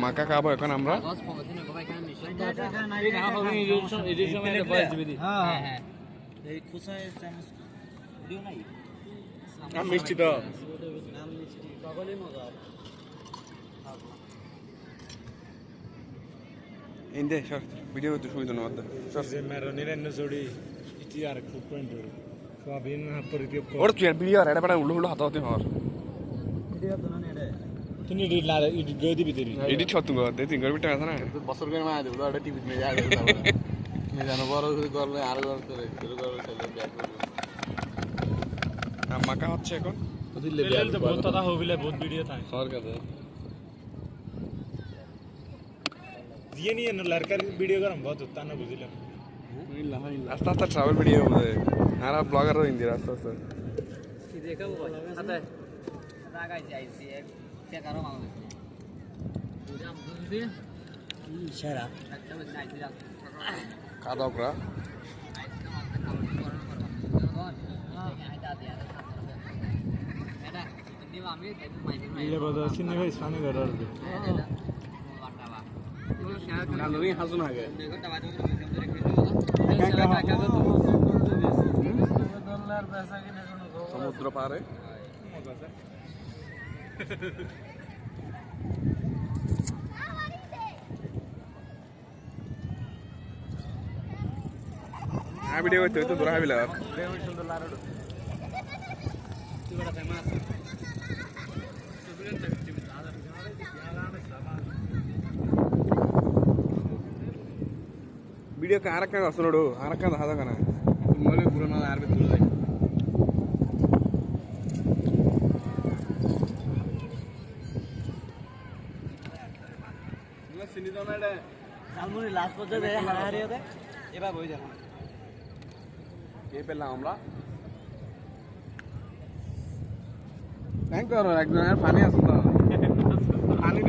মাকা খাবো এখন আমরা। মিষ্টি তো ইন্দে সর ভিডিও করতে সুবিধা না হতে সর নিরান্ন জোড়ি ইটি আর খুব পয়েন্ট সোয়াবিন পরিকে ওর তুই ভিডিও আর এটা বড় উল্লু উল্লু হাত হতে হর ভিডিও তো না রে তুমি এডিট না এডিট গই দিবি তেরি এডিট ছতু গো দে তিন গড় বিটা আছে না বছর করে মায়া দেবো ওটা টিভি মে যা মে জানো বড় করলে আর গড় করে শুরু করে চলে ব্যাক মাকা হচ্ছে এখন লেভেল তো বহুত কথা হবিলে বহুত ভিডিও থাকে সরকার ये नहीं है ना लड़का वीडियो करम बहुत उतना ना बुझिलम আস্তে আস্তে ট্রাভেল ভিডিও হবে আর ব্লগার হইন দিরা আস্তে আস্তে কি দেখাবো ভাই আতে রাগাই যাইছি কে কারো মামলা বুঝাম বুঝি ইশারা একটা বেশ আইছি রাত খাওয়া করা এটা দিম আমি মাইনে ये बता सिने भाई साने घर और না লই হাসুন আগে সমুদ্র পারে ভিডিও করতে তো দূর হাবিলা వీడియో ఆరక్క వస్తున్నాడు ఆరక్క దాదాకనా మళ్ళీ పురాణ ఆర్బి তুলে সালমুনি লাস্ট পর্যন্ত হারাহারি হতে এবার বই যাবো কে পেলাম আমরা থ্যাংক ইউ একজন পানি আছে তো পানি